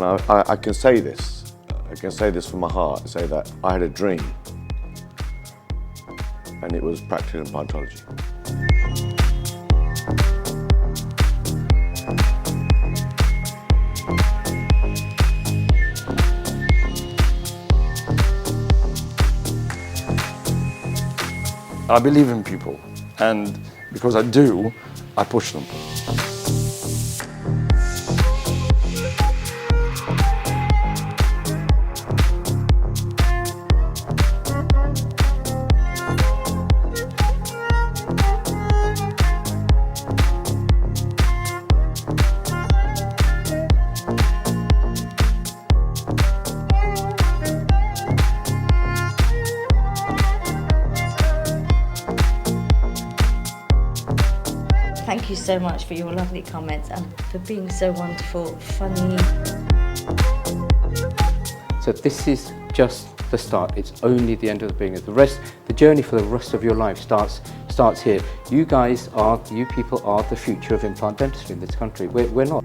And I can say this. I can say this from my heart. Say that I had a dream, and it was practical implantology. I believe in people, and because I do, I push them. Thank you so much for your lovely comments and for being so wonderful, funny. So this is just the start. It's only the end of the beginning. The journey for the rest of your life starts here. You people are the future of implant dentistry in this country. We're not.